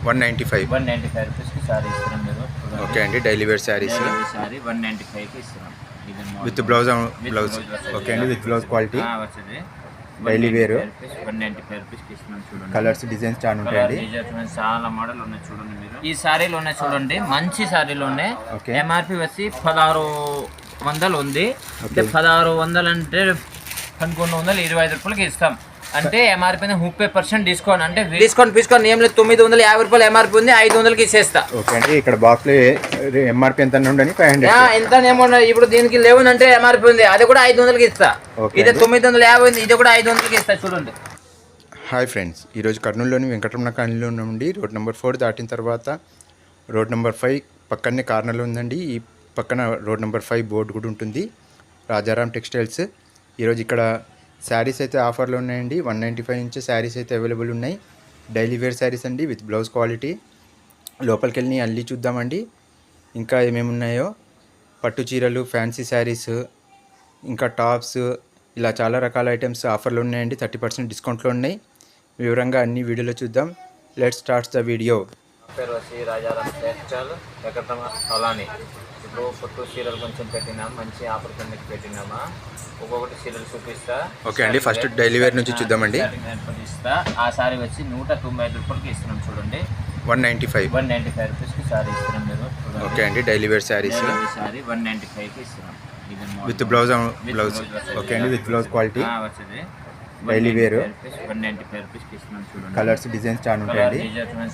195 195 రూపీస్కి సారీ ఇస్తున్నాం మీరు. ఓకే అండి, డైలీ వేర్ శారీస్ సారీ 195కి ఇస్తున్నాం. ఇది విత్ బ్లౌజ్. ఓకే అండి, విత్ బ్లౌజ్ క్వాలిటీ వచ్చింది. డైలీ వేర్ 195 రూపీస్కి ఇస్తున్నాం. చూడండి కలర్స్ డిజైన్స్ చాలా ఉంటాయండి. చాలా మోడల్ ఉన్నాయి చూడండి మీరు. ఈ సారీలు ఉన్నాయి చూడండి, మంచి సారీలు ఉన్నాయి. ఓకే, ఎంఆర్పి వచ్చి 1600 ఉంది. 1600 అంటే 1125 రూపాయలకి ఇస్తాం. అంటే ఎంఆర్పీ 30% డిస్కౌంట్. అంటే డిస్కౌంట్ ఏం లేదు, 950 రూపాయలు ఎంఆర్పీ ఉంది, 500కి ఇచ్చేస్తా. ఓకే అండి, ఇక్కడ బాక్స్ లో ఎంఆర్పీ ఎంత ఉండని 500 ఎంత ఏమన్నా. ఇప్పుడు దీనికి 11 అంటే ఎంఆర్పీ ఉంది, అది కూడా 500కి ఇస్తా. ఇది 950 ఉంది, ఇది కూడా 500కి ఇస్తా. చూడండి. హాయ్ ఫ్రెండ్స్, ఈరోజు కర్నూలులోని వెంకటరమణ కాలనీలో నుండి రోడ్ నెంబర్ 4 దాటిన తర్వాత రోడ్ నెంబర్ 5 పక్కనే కార్నర్లో ఉందండి. ఈ పక్కన రోడ్ నెంబర్ 5 బోర్డు కూడా ఉంటుంది, రాజారాం టెక్స్టైల్స్. ఈరోజు ఇక్కడ శారీస్ అయితే ఆఫర్లో ఉన్నాయండి. 195 నుంచి శారీస్ అయితే అవైలబుల్ ఉన్నాయి. డైలీ వేర్ శారీస్ అండి, విత్ బ్లౌజ్ క్వాలిటీ. లోపలికి వెళ్ళి అల్లి చూద్దామండి ఇంకా ఏమేమి ఉన్నాయో. పట్టు చీరలు, ఫ్యాన్సీ శారీస్, ఇంకా టాప్స్, ఇలా చాలా రకాల ఐటమ్స్ ఆఫర్లు ఉన్నాయండి. 30% డిస్కౌంట్లో ఉన్నాయి. వివరంగా అన్ని వీడియోలో చూద్దాం. Let's start the video. పేరు వచ్చి రాజారాం టెక్స్టైల్ అలానే. ఇప్పుడు పట్టు చీరలు కొంచెం పెట్టినాం, మంచి ఆఫర్ కిందకి పెట్టినామా. ఒక్కొక్కటి చీరలు చూపిస్తా. ఓకే అండి, ఫస్ట్ డైలీ వేర్ నుంచి చూద్దామండి. ఇస్తా. ఆ సారీ వచ్చి 195 రూపాయలకి ఇస్తున్నాం. చూడండి 195 రూపీస్కి సారీ ఇస్తున్నాం మీరు. ఓకే అండి, డైలీ వేర్ శారీస్ సారీ 195కి ఇస్తున్నాం. With blouse. ఓకే అండి, విత్ బ్లౌజ్ క్వాలిటీ వచ్చింది. డైలీ వేర్ 195 రూపీస్కి ఇస్తున్నాం. చూడండి కలర్స్ డిజైన్స్ చాలా ఉంటాయండి.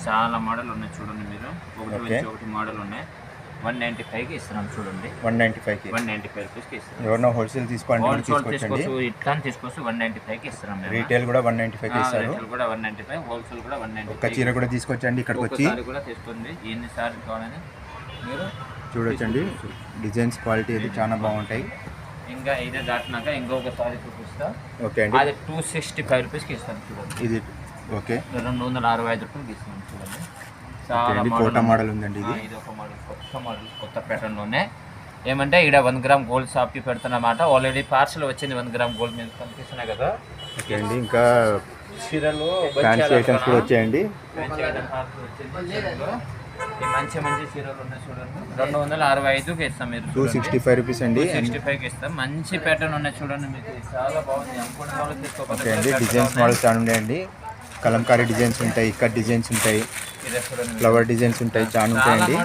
చాలా మోడల్ ఉన్నాయి చూడండి మీరు. ఒకటి మోడల్ ఉన్నాయి. 195కి ఇస్తున్నాం. చూడండి 195 రూపీస్కి ఇస్తున్నాం. ఎవరైనా హోల్సేల్ తీసుకోండి, తీసుకోవచ్చండి. ఇట్లా తీసుకోవచ్చు. 195కి ఇస్తున్నాం. రీటైల్ కూడా 195కి ఇస్తారు. కూడా 195, హోల్సేల్ కూడా 195. ఒక చీర కూడా తీసుకొచ్చండి, ఇక్కడికి వచ్చి కూడా తీసుకోండి. ఎన్ని సార్లు కావాలని మీరు చూడొచ్చండి. డిజైన్స్ క్వాలిటీ అయితే చాలా బాగుంటాయి. ఇంకా ఇదే దాటినాక ఇంకొక సారీ చూపిస్తా. ఓకే అండి, అది 265 రూపీస్కి ఇస్తాను. చూడండి ఇది ఓకే 265 రూపాయలకి ఇస్తున్నాం. చూడండి చాలా ఫోటో మోడల్ ఉందండి. ఇది ఒక మోడల్, కొత్త ప్యాటర్న్లోనే. ఏమంటే ఇక్కడ 1 గ్రామ్ గోల్డ్ షాప్కి పెడుతున్నమాట. ఆల్రెడీ పార్సల్ వచ్చింది 1 గ్రామ్ గోల్డ్ మీద కనిపిస్తున్నాయి కదా. ఓకే అండి, ఇంకా చీరలు ఫ్యాన్సీ ఐటమ్స్ కూడా వచ్చాయండి. మంచి చీరలు ఉన్నాయి చూడండి. 265కి ఇస్తాం. మీరు 265 రూపీస్ అండి. 265కి ఇస్తాం. మంచి ప్యాటర్న్ ఉన్నాయి చూడండి, మీకు చాలా బాగుంది. అనుకున్న వాళ్ళు తీసుకోవాలి. ఓకే అండి, డిజైన్స్ మోడల్స్ చాలా ఉన్నాయండి. కలంకారీ డిజైన్స్ ఉంటాయి, ఇక్కత్ డిజైన్స్ ఉంటాయి, ఫ్లవర్ డిజైన్స్ ఉంటాయి, చాలా ఉంటాయండి.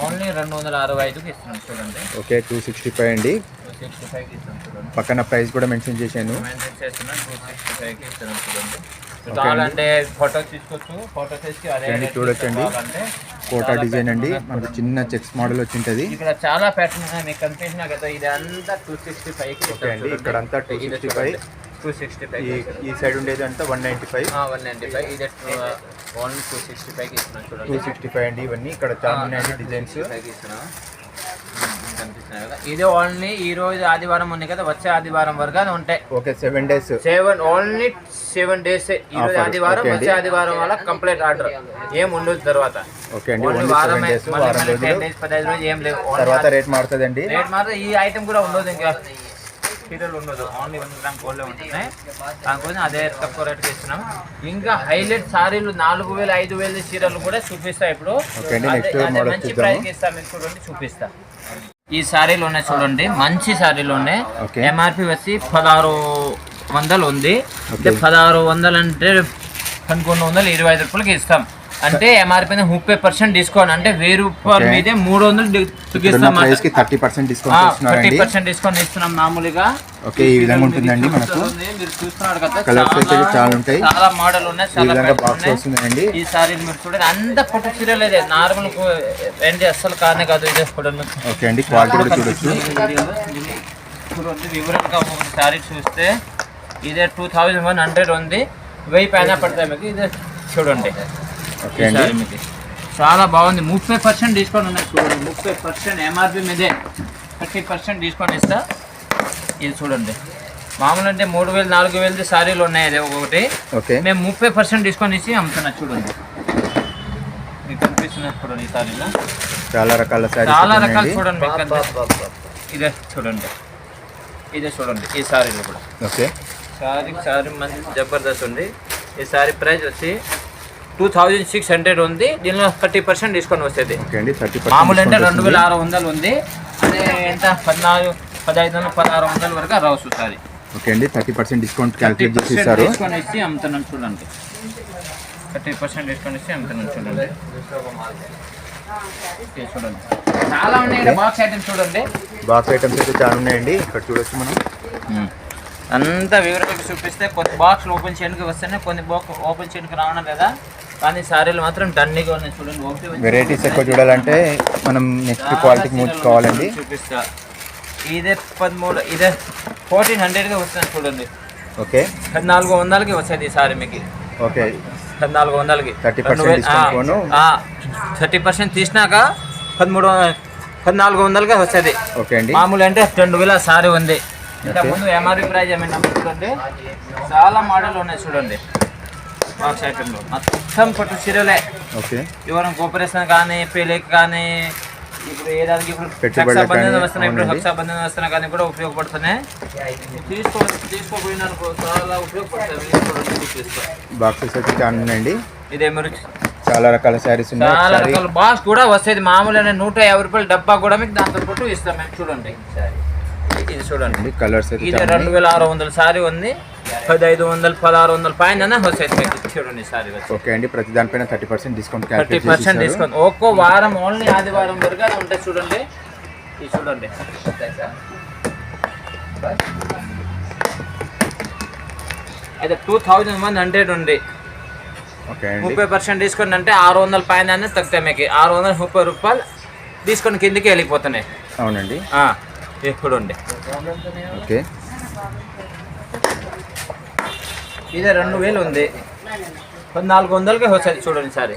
ఓన్లీ 265కి ఇస్తున్నాం. చూడండి ఓకే 265 అండి. 265కి ఇస్తాం. చూడండి పక్కన ప్రైస్ కూడా మెన్షన్ చేశాను. 265కి ఇస్తున్నాం. చూడండి కావాలంటే ఫోటో తీసుకోవచ్చు. ఫోటో తీసి అదే చూడొచ్చండి. కోటా డిజైన్ అండి, మనకు చిన్న చెక్స్ మోడల్ వచ్చింటది. ఇక్కడ చాలా ప్యాటర్న్ ఉన్నాయి, మీకు కనిపించిన కదా. ఇది అంతా 265కి. ఓకే అండి, ఇక్కడ అంతా 265. ఈ సైడ్ ఉండేది అంతా 195. 195. ఇది ఓన్లీ 265కి ఇస్తున్నాం. చూడండి 265 అండి. ఇవన్నీ ఇక్కడ చాలా ఉన్నాయండి డిజైన్స్. కనిపిస్తున్నాయి కదా. ఇది ఓన్లీ ఈ రోజు ఆదివారం ఉంది కదా, వచ్చే ఆదివారం వరకు అది ఉంటాయి. Okay 7 days. Only 7 days. ఈ రోజు ఆదివారం, వచ్చే ఆదివారం వల్ల కంప్లీట్ ఆర్డర్ ఏం ఉండదు. తర్వాత ఓకే అండి, ఓన్లీ 7 days, వారం రోజులు. 15 రోజులు ఏం లేవు. తర్వాత రేట్ మారుతుందండి. రేట్ మాత్రం ఈ ఐటమ్ కూడా ఉండదు, ఇంకా చీరలు ఉండదు. ఓన్లీ 1 గ్రామ్ గోల్డ్ ఉంటున్నాయి. దానికోసం అదే తక్కువ రేట్కి ఇస్తున్నాం. ఇంకా హైలైట్ సారీలు 4000, 5000 చీరలు కూడా చూపిస్తా ఇప్పుడు. మంచి ప్రైస్ ఇస్తా మీకు. చూడండి చూపిస్తా. ఈ సారీలు ఉన్నాయి చూడండి, మంచి సారీలు ఉన్నాయి. ఎంఆర్పి వచ్చి 1600 ఉంది. 1600 అంటే 1125 రూపాయలకి ఇస్తాం. అంటే ఎంఆర్పీ 30% డిస్కౌంట్. అంటే 1000 రూపాయల మీదే 300 ఇస్తాం. 30% డిస్కౌంట్ ఇస్తున్నాం మామూలుగా. ఓకే, ఈ విధంగా ఉంటుందండి. మనకు మీరు చూస్తున్నారు కదా, కలర్స్ అయితే చాలా ఉంటాయి, చాలా మోడల్ ఉన్నాయి, చాలా బాక్స్ వస్తుందండి. ఈ సారీలు మీరు చూడండి, అంత పొట్టు చీరలు ఇదే నార్మల్ ఏంటి, అస్సలు కానే కాదు. ఇదే చూడండి. ఓకే అండి, క్వాలిటీ కూడా చూడొచ్చు. చూడండి వివరంగా ఒక సారీ చూస్తే ఇదే 2100 ఉంది. 1000 పైన పడతాయి మీకు. ఇదే చూడండి. ఓకే అండి, చాలా బాగుంది. 30% డిస్కౌంట్ ఉన్నాయి. చూడండి 30% ఎంఆర్పి మీదే 30% డిస్కౌంట్ ఇస్తా. ఇది చూడండి, మామూలు అంటే 3000, 4000 సారీలు ఉన్నాయి. అదే ఒకటి. మేము 30% డిస్కౌంట్ ఇచ్చి అమ్ముతున్నా. చూడండి మీకు కనిపిస్తున్నా. చూడండి ఈ సారీలో చాలా రకాల చాలా రకాలు చూడండి. ఇదే చూడండి, ఇదే చూడండి ఈ సారీలో కూడా. ఓకే, సారీ మంచి జబర్దస్త్ ఉంది. ఈ సారీ ప్రైస్ వచ్చి 2600 ఉంది. దీనిలో 30% డిస్కౌంట్ వస్తుంది. ఓకే అండి 30% మామూలు అంటే 2600 ఉంది. అదే ఎంత 14, 1500, 1600 వరకు రావచ్చు సారీ. ఓకే అండి 30% డిస్కౌంట్ క్యాలిక్యులేట్ చేసి ఇస్తారు. డిస్కౌంట్ ఇచ్చి అమ్ముతున్నాం చూడండి. 30% డిస్కౌంట్ ఇచ్చి అమ్ముతున్నాం చూడండి. చూడండి చాలా ఉన్నాయి. బాక్స్ ఐటమ్స్ చూడండి. బాక్స్ ఐటమ్స్ అయితే చాలా ఉన్నాయండి. ఇక్కడ చూడొచ్చు మనం. అంతా వివరంగా చూపిస్తే కొన్ని బాక్స్లు ఓపెన్ చేయడానికి వస్తున్నాయి, కొన్ని బాక్స్ ఓపెన్ చేయడానికి రావడం లేదా. కానీ సారీలు మాత్రం డన్నీగా ఉన్నాయి చూడండి. వెరైటీస్ ఎక్కువ చూడాలంటే మనం నెక్స్ట్ క్వాలిటీకి మూసుకోవాలండి. చూపిస్తా. ఇదే 13, ఇదే 1400గా వస్తుంది చూడండి. ఓకే 1400కి వస్తుంది ఈ సారీ మీకు. ఓకే 1400కి 30% తీసినాక 1400గా వస్తుంది. ఓకే అండి. మామూలు అంటే 2000 సారీ ఉంది. ఇంతకుముందు ఎంఆర్పి ప్రైజ్ ఏమైనా చూడండి. చాలా మోడల్ ఉన్నాయి చూడండి. బాక్స్ ఐటెంలో మొత్తం పట్టు చీరలే. ఓకే ఎవరైనా కోఆపరేషన్ కానీ పెళ్ళికి కానీ ఇప్పుడు ఏదానికి ఇప్పుడు రక్షాబంధన్ వస్తున్నాయి, ఇప్పుడు రక్షాబంధన్ వస్తున్నా కానీ కూడా ఉపయోగపడుతున్నాయి. తీసుకోపోయినా చాలా ఉపయోగపడుతుంది. బాక్సెస్ అయితే చాలా ఉన్నాయండి. ఇదే మీరు చాలా రకాల శారీస్ ఉన్నాయి. చాలా రకాల బాక్స్ కూడా వస్తుంది. మామూలు 150 రూపాయల డబ్బా కూడా మీకు దాంతో పాటు ఇస్తాం మేము. చూడండి ఇది చూడండి కలర్స్. ఇది 2600 సారీ ఉంది. 1500, 1600 పైన వస్తుంది మీకు. చూడండి సారీ. ఓకే అండి. ప్రతి దానిపైన 30% డిస్కౌంట్. 30% డిస్కౌంట్ ఒక్కో వారం, ఓన్లీ ఆదివారం వరకు అది ఉంటుంది చూడండి. ఇది చూడండి. అయితే 2100 ఉంది. ఓకే అండి. 30% డిస్కౌంట్ అంటే 600 పైన తగ్గుతాయి మీకు. 630 రూపాయలు డిస్కౌంట్ కిందకి వెళ్ళిపోతున్నాయి. అవునండి. చూడండి. ఓకే ఇదే 2000 ఉంది. 1400కి వస్తుంది చూడండి సారీ.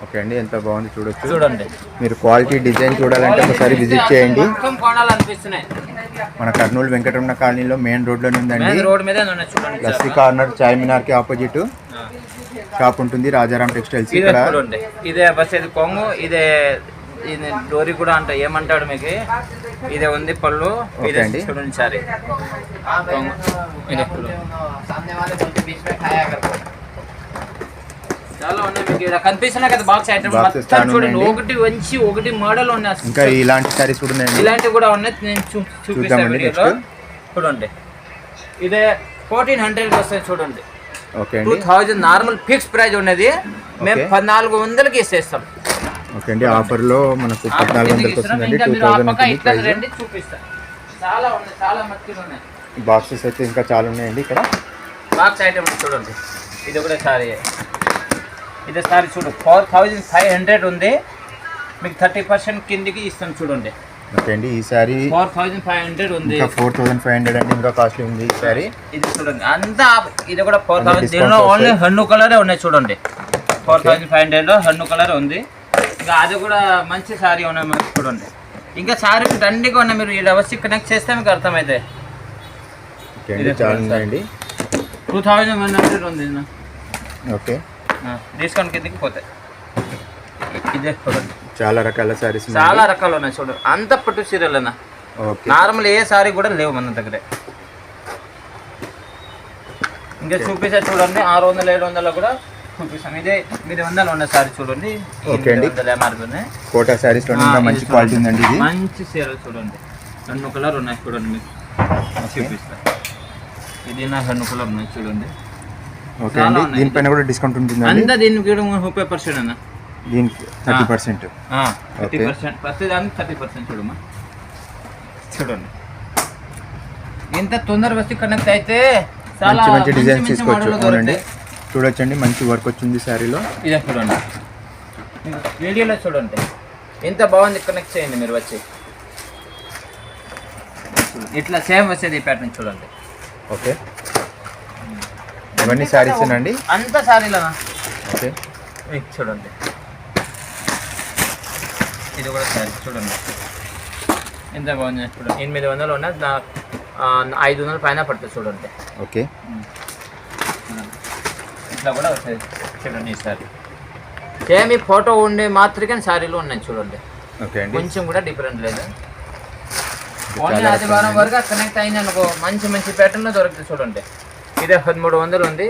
ఓకే అండి. ఎంత బాగుంది చూడొచ్చు. చూడండి. మీరు క్వాలిటీ డిజైన్ చూడాలంటే ఒకసారి విజిట్ చేయండి. కొనాలనిపిస్తున్నాయి. మన కర్నూలు వెంకటరమణ కాలనీలో మెయిన్ రోడ్లోనే ఉందండి. రోడ్ మీద చూడండి. లస్సీ కార్నర్ చార్మినార్కి ఆపోజిట్ షాప్ ఉంటుంది. రాజారాం టెక్స్టైల్స్. చూడండి ఇదే బస్. ఇది కొంగు. ఇదే ఇది డోరీ కూడా అంట ఏమంటాడు మీకు. ఇదే ఉంది పళ్ళు. ఇదే చూడండి సారీ. చాలా ఉన్నాయి మీకు. ఇక్కడ కనిపిస్తున్నాయి కదా బాక్స్ ఐటమ్ మొత్తం చూడండి. ఒకటి మంచి ఒకటి మోడల్ ఉన్నాయి. ఇంకా ఇలాంటి సారీస్ కూడా ఉన్నాయి. ఇలాంటివి కూడా ఉన్నాయి. నేను చూపిస్తాను వీడియోలో. చూడండి ఇదే 1400కి వస్తుంది చూడండి. ఓకే 2000 నార్మల్ ఫిక్స్ ప్రైస్ ఉన్నది. మేము 1400కి ఇస్తాం. ఓకే అండి. ఆఫర్లో మనకు 1400కి వస్తుందండి. 2000 చూపిస్తాను. చాలా ఉన్నాయి. చాలా మట్టుకు ఉన్నాయి. బాక్సెస్ అయితే ఇంకా చాలా ఉన్నాయండి ఇక్కడ. బాక్స్ ఐటమ్ చూడండి. ఇది కూడా సారీ. ఇదే సారీ చూడు 4500 ఉంది. మీకు 30% కిందికి ఇస్తాం చూడండి. ఓకే అండి. ఈ సారీ 4500 ఉంది. 4500 అండి. ఇంకా కాస్ట్లీ ఉంది ఈ సారీ. ఇది చూడండి అంతా. ఇది కూడా 4000. దీనిలో ఓన్లీ హన్ను కలరే ఉన్నాయి చూడండి. 4500 హన్ను కలర్ ఉంది. ఇంకా అది కూడా మంచి సారీ ఉన్నాయి మనకి చూడండి. ఇంకా సారీ దండిగా ఉన్నాయి. మీరు ఇక్కడ వచ్చి కనెక్ట్ చేస్తే మీకు అర్థమైతే. చాలా ఉన్నాయండి. 2100 ఉంది. ఓకే డిస్కౌంట్ కిందకి పోతాయి. ఇదే చూడండి. చాలా రకాల సారీస్, చాలా రకాలు ఉన్నాయి చూడండి. అంత పట్టు చీరలేనా. నార్మల్ ఏ సారీ కూడా లేవు మన దగ్గర. ఇంకా చూపిస్తే చూడండి 600, 700 కూడా చూపిస్తాం. ఇదే 800 ఉన్న సారీ చూడండి. ఓకే అండి. కోటా సారీస్ లో మంచి క్వాలిటీ ఉందండి. ఇది మంచి చీరలు చూడండి. 2 కలర్ ఉన్నాయి చూడండి. మీకు చూపిస్తా. ఇది నా 2 కలర్ ఉన్నాయి చూడండి. ఓకే అండి. దీనిపైన కూడా డిస్కౌంట్ ఉంటుంది అంతా. దీనికి కూడా 30% అన్న. దీనికి 30%. 30%. ప్రతి దానికి 30% చూడమ్మా. చూడండి ఎంత తొందరగా వచ్చి కనెక్ట్ అయితే చాలా మంచి డిజైన్స్ తీసుకోవచ్చు. అవునండి. చూడొచ్చండి మంచి వర్క్ వచ్చింది శారీలో. ఇదే చూడండి. వీడియోలో చూడండి ఎంత బాగుంది. కనెక్ట్ చేయండి మీరు వచ్చి. ఇట్లా సేమ్ వచ్చేది ఈ ప్యాటర్న్ చూడండి. ఓకే. ఇవన్నీ శారీస్ అండి. అంత శారీలనా. ఓకే చూడండి. ఇది కూడా శారీ చూడండి ఎంత బాగుంది చూడండి. 800 ఉన్నది. 500 పైన పడుతుంది చూడండి. ఓకే. ఇట్లా కూడా వస్తుంది చూడండి. ఈ సారీ సేమ్ ఈ ఫోటో ఉండే మాత్రమే శారీలు ఉన్నాయి చూడండి. ఓకే అండి. కొంచెం కూడా డిఫరెంట్ లేదు. ఓన్లీ ఆదివారం వరకు కనెక్ట్ అయింది అనుకో మంచి మంచి ప్యాటర్న్లో దొరుకుతుంది చూడండి. ఇదే 1300 ఉంది.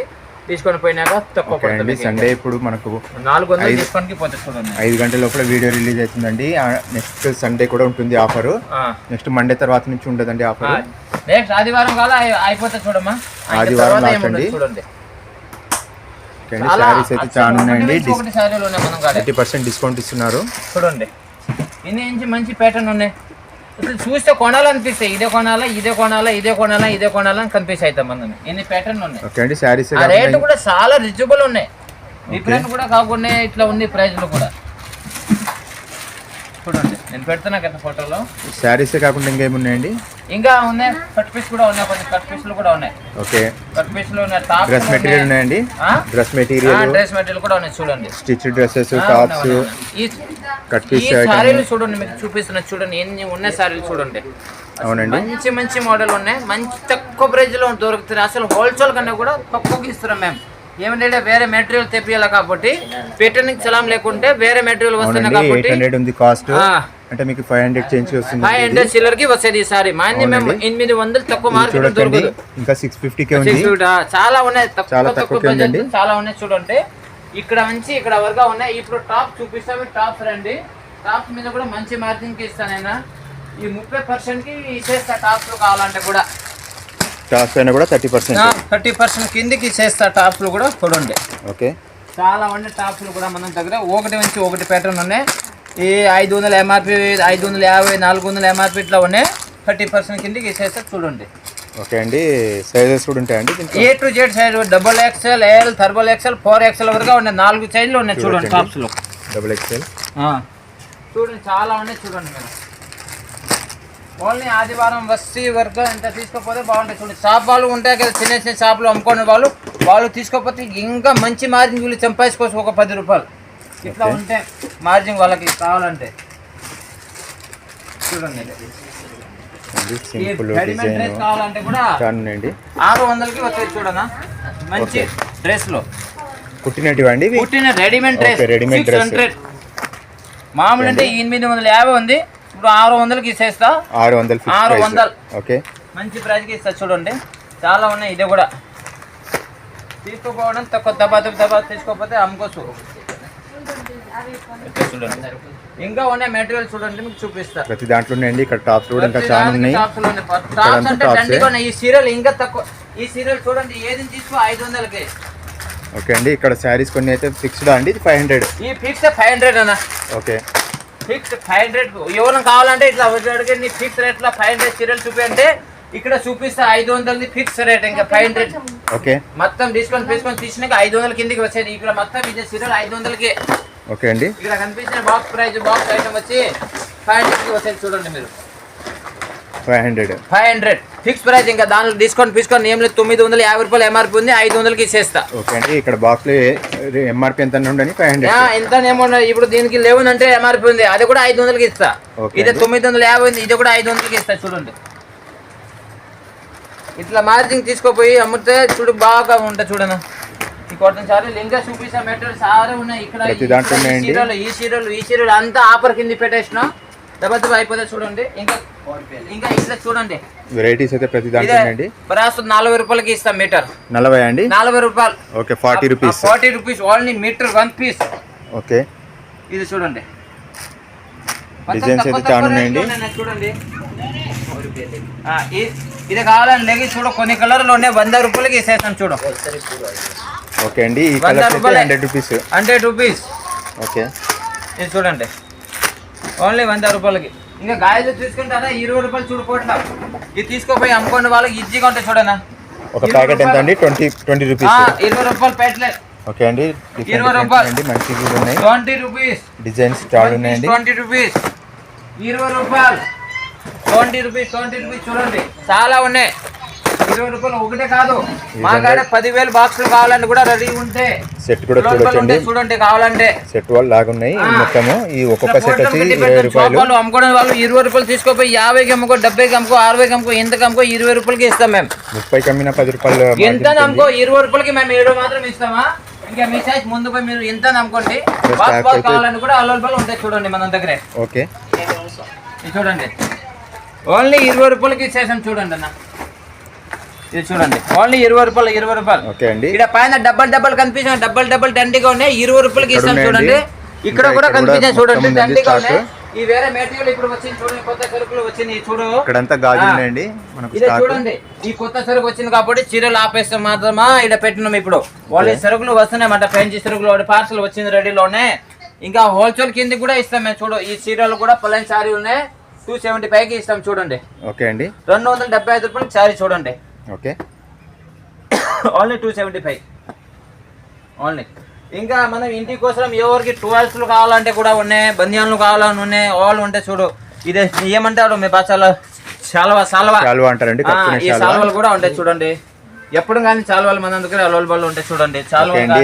తీసుకొని పోయినాక తక్కువ ఓకే అండి. పడుతుంది. సండే ఇప్పుడు మనకు 400 డిస్కౌంట్కి పోతుంది చూడండి. 5 గంటల లోపల వీడియో రిలీజ్ అవుతుందండి. నెక్స్ట్ సండే కూడా ఉంటుంది ఆఫరు. నెక్స్ట్ మండే తర్వాత నుంచి ఉండదండి ఆఫర్. నెక్స్ట్ ఆదివారం కాల అయిపోతుంది చూడమ్మా. ఆదివారం తర్వాత లాస్ట్ అండి. చూడండి శారీస్ అయితే చాలా ఉన్నాయండి. ఒకటి శారీలు ఉన్నాయి మనం కాడ 30% డిస్కౌంట్ ఇస్తున్నారు. చూడండి ఇన్ని ఇంచి మంచి ప్యాటర్న్ ఉన్నాయి. అసలు చూస్తే కొనాలనిపిస్తాయి. ఇదే కొనాలా ఇదే కొనాలా ఇదే కొనాలా ఇదే కొనాలా అని కన్ఫ్యూజ్ అవుతాం మనం. ఎన్ని ప్యాటర్న్ ఉన్నాయి. ఓకే అండి. శారీస్ రేట్ కూడా చాలా రీజనబుల్ ఉన్నాయి. డిఫరెంట్ కూడా కాకుండా ఇట్లా ఉంది ప్రైస్లు కూడా. చూడండి నేను పెడుతున్నా కదా ఫోటోలో. శారీసే కాకుండా ఇంకేమున్నాయండి? ఇంకా ఉన్నాయి. కట్ పీస్ కూడా ఉన్నాయి. కొన్ని కట్ పీస్లు కూడా ఉన్నాయి. ఓకే. కట్ పీస్లు ఉన్నాయి. టాప్ డ్రెస్ మెటీరియల్ ఉన్నాయండి. డ్రెస్ మెటీరియల్ కూడా ఉన్నాయి. చూడండి stitch dresses, tops, cut piece సారీలు చూడండి మీకు చూపిస్తున్నా. చూడండి ఎన్ని ఉన్నాయి సారీలు చూడండి. అవునండి. మంచి మంచి మోడల్ ఉన్నాయి. మంచి తక్కువ ప్రైస్ లో దొరుకుతుంది. అసలు హోల్సేల్ కన్నా కూడా తక్కువకి ఇస్తున్నాం మేము. ఏమంటే వేరే మెటీరియల్ తెప్పియాలి కాబట్టి పెట్టడానికి చలాం లేకుంటే వేరే మెటీరియల్ వస్తున్నాయి కాబట్టి 800 ఉంది కాస్ట్. అంటే మీకు 500 చేంజ్ వస్తుంది. 500 సిల్లర్ కి వస్తది ఈ సారీ. మాన్ని మేము 800 తక్కువ మార్కెట్ దొరకదు. ఇంకా 650 కే ఉంది. చాలా ఉన్నాయి. చాలా తక్కువ ఉందండి. చాలా ఉన్నాయి చూడండి. ఇక్కడ నుంచి ఇక్కడ వరకు ఉన్నాయి. ఇప్పుడు టాప్ చూపిస్తాము. టాప్స్ రండి. టాప్స్ మీద కూడా మంచి మార్జిన్ కి ఇస్తానైనా. ఈ 30% కి ఇచ్చేస్తా. టాప్స్ కావాలంటే కూడా టాప్స్ అయినా కూడా 30% కిందికి ఇచ్చేస్తా. టాప్స్ కూడా చూడండి. ఓకే. చాలా ఉన్నాయి టాప్స్ కూడా మన దగ్గర. ఒకటి నుంచి ఒకటి ప్యాటర్న్ ఉన్నాయి. ఈ 500 ఎంఆర్పి, 550, 400 ఎంఆర్పి ఇట్లా ఉన్నాయి. 30% కిందికి ఇచ్చేస్తా. చూడండి. ఓకే అండి. సైజెస్ కూడా ఉంటాయండి. A to Z size XXL, L, XXL, 4XL వరకు ఉన్నాయి. 4 సైజులు ఉన్నాయి చూడండి టాప్స్ లో. XXL చూడండి చాలా ఉన్నాయి. చూడండి మీరు ఓన్లీ ఆదివారం వస్తీ వరకు ఎంత తీసుకోకపోతే బాగుంటాయి. చూడండి షాప్ వాళ్ళు ఉంటాయి కదా, చిన్న చిన్న షాపులు అమ్ముకునే వాళ్ళు తీసుకోకపోతే ఇంకా మంచి మార్జిన్ వీళ్ళు సంపాదించుకోవచ్చు. ఒక 10 రూపాయలు ఇట్లా ఉంటే మార్జిన్ వాళ్ళకి కావాలంటే. చూడండి రెడీమేడ్ డ్రెస్ కావాలంటే కూడా 600కి వస్తాయి. చూడనా మంచి డ్రెస్ లో కుట్టిన రెడీమేడ్ డ్రెస్. మామూలు అంటే 850 ఉంది. ఇప్పుడు 600కి ఇచ్చేస్తా. 600 ఓకే. మంచి ప్రైస్కి ఇస్తా. చూడండి చాలా ఉన్నాయి. ఇది కూడా తీసుకోపోవడం తక్కువ. దబా తీసుకోకపోతే అమ్ముకోవచ్చు. చూడండి ఇంకా ఉన్నాయి మెటీరియల్ చూడండి మీకు చూపిస్తా. ప్రతి దాంట్లో ఉన్నాయండి. ఇక్కడ టాప్స్ కూడా ఇంకా చాలా ఉన్నాయి. టాప్స్ అంటే దండిగా ఉన్నాయి. ఈ సీరియల్ ఇంకా తక్కువ. ఈ సీరియల్ చూడండి ఏది తీసుకో 500కి. ఓకే అండి. ఇక్కడ శారీస్ కొన్ని అయితే ఫిక్స్డ్ అండి. 500. ఈ ఫిక్స్ 500 అన్న. ఓకే. ఫిక్స్ 500. ఎవరైనా కావాలంటే ఇట్లా వచ్చి నీ ఫిక్స్ రేట్ లో 500 సీరియల్ చూపి అంటే ఇక్కడ చూపిస్తా. 500 ఫిక్స్ రేట్. ఇంకా 500. ఓకే. మొత్తం డిస్కౌంట్ తీసినాక 500 కిందికి వచ్చేది. ఇక్కడ మొత్తం ఇది సీరియల్ 500కి. ఓకే అండి. ఇక్కడ కనిపించిన బాక్స్ ఐటమ్ వచ్చి 500కి వచ్చేది. చూడండి మీరు 500 ఫిక్స్ ప్రైస్. ఇంకా దానిలో డిస్కౌంట్ ఏం లేదు. 950 రూపాయలు ఎంఆర్పి ఉంది. 500కి ఇచ్చేస్తా. ఓకే అండి. ఇక్కడ బాక్స్ లో ఎంఆర్పి ఎంత ఉండని 500 ఎంత ఏమన్నా. ఇప్పుడు దీనికి 11 అంటే ఎంఆర్పి ఉంది. అది కూడా 500కి ఇస్తా. ఇది 950 ఉంది. ఇది కూడా 500కి ఇస్తా. చూడండి ఇట్లా మార్జిన్ తీసుకోపోయి అమ్ముతే చూడు బాగా ఉంటా. చూడనా ఈ కాటన్ సారీలు ఇంకా చూపిస్తా. మెటీరియల్ సారీ ఉన్నాయి. ఇక్కడ ఈ సీరియల్ అంతా ఆఫర్ కింద పెట్టేసిన. దెబ్బ అయిపోతే చూడండి. ఇంకా ఇట్లా చూడండి వెరైటీస్ అయితే ప్రతి దాంట్లో ఉన్నాయండి. ప్రస్తుతం 40 రూపాయలకి ఇస్తాం మీటర్. 40 అండి. 40 రూపాయలు. Okay. 40 rupees. 40 rupees only metre 1 piece. Okay. ఇది చూడండి డిజైన్స్ అయితే చాలా ఉన్నాయండి. చూడండి ఇది కావాలని లేక చూడ కొన్ని కలర్లు ఉన్నాయి. 100 రూపాయలకి ఇసేస్తాం. చూడు. ఓకే అండి. ఈ కలర్ 100 రూపీస్. 100 రూపీస్. ఓకే. ఇది చూడండి ఓన్లీ 100 రూపాయలకి. ఇంకా గాయలు తీసుకుంటారా 20 రూపాయలు చూడుకోవట్లా. ఇది తీసుకోపోయి అమ్ముకునే వాళ్ళకి ఈజీగా ఉంటాయి. చూడనా ఒక ప్యాకెట్ ఎంత అండి? 20 రూపీస్. 20 రూపాయలు ప్యాకెట్. ఓకే అండి. 20 రూపాయలు. మంచి ఉన్నాయి. 20 రూపీస్. డిజైన్స్ చాలా ఉన్నాయండి. 20 రూపీస్. 20 రూపాయలు. 20 రూపీస్. చూడండి చాలా ఉన్నాయి. 20 రూపాయలు ఒకటే కాదు. మా కాడ 10,000 బాక్సులు కావాలంటే కూడా రెడీ ఉంటే సెట్ కూడా చూడండి కావాలంటే సెట్ వాళ్ళు లాగున్నాయి. మొత్తము ఈ ఒక్కొక్క సెట్ వచ్చి 20 రూపాయలు. అమ్ముకునే వాళ్ళు 20 రూపాయలు తీసుకోపోయి 50కి అమ్ముకో, 70కి అమ్ముకో, 60కి అమ్ముకో, ఎంతకి అమ్ముకో 20 రూపాయలకి ఇస్తాం మేము. 30కి అమ్మినా 10 రూపాయలు. ఎంత అమ్ముకో 20 రూపాయలకి మేము 7 మాత్రం ఇస్తామా. ఇంకా మీ సైజ్ ముందు పోయి మీరు ఎంత అనుకోండి. బాక్స్ కావాలని కూడా అవైలబుల్ ఉంటాయి. చూడండి మన దగ్గర. ఓకే. చూడండి ఓన్లీ 20 రూపాయలకి ఇచ్చేసాం. చూడండి అన్న ఇది చూడండి ఓన్లీ 20 రూపాయలు. ఓకే అండి. ఇక్కడ పైన డబ్బల్ కనిపించిన డబ్బల్ దండిగా ఉన్నాయి 20 రూపాయలకి ఇస్తాం చూడండి. ఇక్కడ కూడా కనిపించాయి చూడండి దండిగా ఉన్నాయి. ఈ వేరే మెటీరియల్ ఇప్పుడు వచ్చింది చూడండి, కొత్త సరుకులు వచ్చినాయి చూడు. ఇక్కడంతా గాజు ఉన్నాయండి మనకు ఇదే చూడండి, ఈ కొత్త సరుకు వచ్చింది కాబట్టి చీరలు ఆపేస్తాం మాత్రమా ఇక్కడ పెట్టినాం. ఇప్పుడు వాళ్ళు సరుకులు వస్తున్నాయన్నమాట, ఫ్యాన్సీ సరుకులు పార్సల్ వచ్చింది రెడీలోనే. ఇంకా హోల్సేల్ కింద కూడా ఇస్తాం మేము చూడు. ఈ చీరలు కూడా ప్లెయిన్ సారీ ఉన్నాయి 275కి ఇస్తాం చూడండి. ఓకే అండి. 275 రూపాయలకి సారీ చూడండి. Okay only 275 only. ఇంకా మనం ఇంటి కోసం ఎవరికి టూవెల్స్లు కావాలంటే కూడా ఉన్నాయి, బంధ్యాన్లు కావాలని ఉన్నాయి, ఆల్ ఉంటాయి చూడు. ఇదే ఏమంటారు మీ భాషలో సాల్వా అంటారండి. ఈ సాల్వాలు కూడా ఉంటాయి చూడండి. ఎప్పుడు కానీ చాలువాళ్ళు మన దగ్గర అవైలబుల్ ఉంటాయి చూడండి.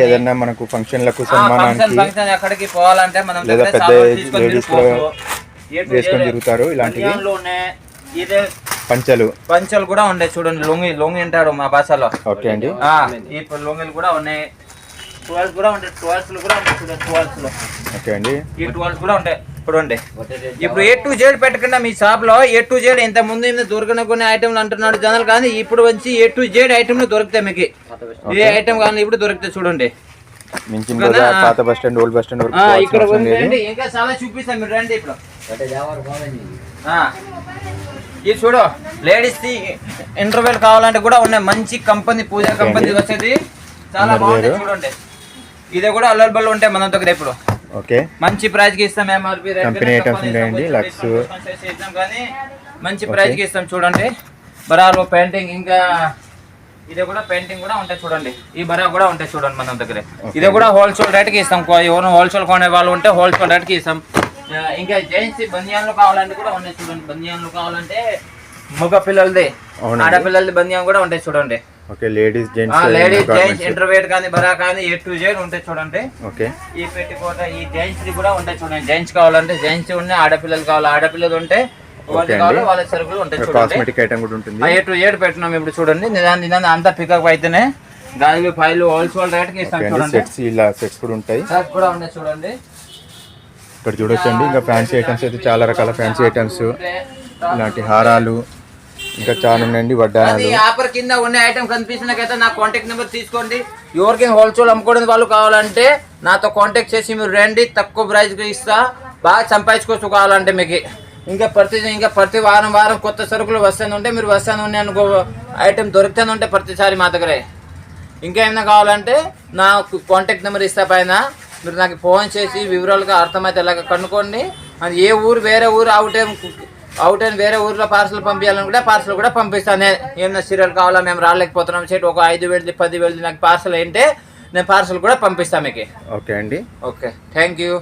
ఏదైనా మనకు ఫంక్షన్లకు ఫంక్షన్ ఎక్కడికి పోవాలంటే మనం వేసుకొని తిరుగుతారు. ఇలాంటివి ఇదే పంచలు కూడా ఉన్నాయి చూడండి. లొంగి అంటాడు మా భాషలో. ఓకే అండి. ఈ లొంగిలు కూడా ఉన్నాయి, 12 కూడా ఉంటాయి, 12 కూడా ఉంటాయి చూడండి. 12 ఓకే అండి. ఈ 12 కూడా ఉంటాయి చూడండి. ఇప్పుడు A to Z పెట్టకుండా మీ షాప్ లో A to Z ఇంత ముందు దొరికిన కొన్ని ఐటమ్లు అంటున్నాడు జనాలు, కానీ ఇప్పుడు వచ్చి A to Z ఐటమ్లు దొరుకుతాయి మీకు. ఏ ఐటమ్ కానీ ఇప్పుడు దొరుకుతాయి చూడండి. పాత bus stand, old bus stand ఇక్కడ ఇంకా చాలా చూపిస్తాం మీరు రండి. ఇప్పుడు ఇది చూడు, లేడీస్ ఇంటర్వ్యూలు కావాలంటే కూడా ఉన్నాయి. మంచి కంపెనీ, పూజా కంపెనీ వచ్చేది చాలా బాగుంది చూడండి. ఇది కూడా అవైలబుల్ ఉంటాయి మన దగ్గర ఇప్పుడు. ఓకే, మంచి ప్రైజ్ కి ఇస్తాం. MRP కంపెనీ ఐటమ్స్ ఉంటాయండి. లక్స్ కానీ మంచి ప్రైజ్ కి ఇస్తాం చూడండి. బరాలు పెయింటింగ్, ఇంకా ఇది కూడా పెయింటింగ్ కూడా ఉంటాయి చూడండి. ఈ బరా కూడా ఉంటాయి చూడండి మన దగ్గర. ఇది కూడా హోల్సేల్ రేట్ కి ఇస్తాం. ఎవరు హోల్సేల్ కొనే వాళ్ళు ఉంటే హోల్సేల్ రేట్ కి ఇస్తాం. ఇంకా జెంట్స్ బంధ్యాన్లు కావాలంటే కూడా ఉన్నాయి చూడండి. బంధ్యాన్లు కావాలంటే మగ పిల్లలది, ఆడపిల్లలది బంధ్యాన్ కూడా ఉంటాయి చూడండి. ఓకే, లేడీస్ జెంట్స్ ఇంటర్వేట్ కానీ బరా కానీ A to Z ఉంటాయి చూడండి. ఓకే, ఈ పెట్టికోట ఈ జెంట్స్ కూడా ఉంటాయి చూడండి. జెంట్స్ కావాలంటే జెంట్స్ ఉన్నాయి, ఆడపిల్లలు కావాలి ఆడపిల్లలు ఉంటే వాళ్ళ సరుకులు ఉంటాయి చూడండి. కాస్మెటిక్ ఐటమ్ కూడా ఉంటుంది. A to Z పెట్టినాం ఇప్పుడు చూడండి. నిదాన్ని అంతా పికప్ అయితేనే గాజులు ఫైల్ హోల్సేల్ రేట్ కి ఇస్తాం చూడండి. సెట్స్ ఇలా సెట్స్ కూడా ఉంటాయి. సెట్స్ కూడా ఉన్నాయి చూడండి. ఇక్కడ చూడొచ్చండి. ఇంకా ఫ్యాన్సీ ఐటమ్స్ అయితే చాలా రకాల ఫ్యాన్సీ ఐటమ్స్, ఇలాంటి హారాలు ఇంకా చాలా ఉన్నాయండి. వడ్డానాలు ఆఫర్ కింద ఉన్న ఐటమ్ కనిపిస్తున్నకైతే నా కాంటాక్ట్ నెంబర్ తీసుకోండి. ఎవరికైనా హోల్సేల్ అమ్ముకోవడం వాళ్ళు కావాలంటే నాతో కాంటాక్ట్ చేసి మీరు రండి. తక్కువ ప్రైస్కి ఇస్తా, బాగా సంపాదించుకోవచ్చు కావాలంటే మీకు. ఇంకా ప్రతి వారం కొత్త సరుకులు వస్తానుంటే మీరు వస్తాను అనుకో, ఐటమ్ దొరుకుతానుంటే ప్రతిసారి మా దగ్గరే. ఇంకా ఏమైనా కావాలంటే నాకు కాంటాక్ట్ నెంబర్ ఇస్తా పైన, మీరు నాకు ఫోన్ చేసి వివరాలుగా అర్థమైతే ఇలాగ కనుక్కోండి. అది ఏ ఊరు వేరే ఊరు అవుట్ అయిన వేరే ఊర్లో పార్సల్ పంపించాలనుకుంటే పార్సల్ కూడా పంపిస్తాను. ఏమైనా సీరియల్ కావాలా, మేము రాలేకపోతున్నాం సెట్ ఒక 5,000 10,000 నాకు పార్సల్ ఏంటే నేను పార్సల్ కూడా పంపిస్తాను మీకు. ఓకే అండి. Okay, thank you.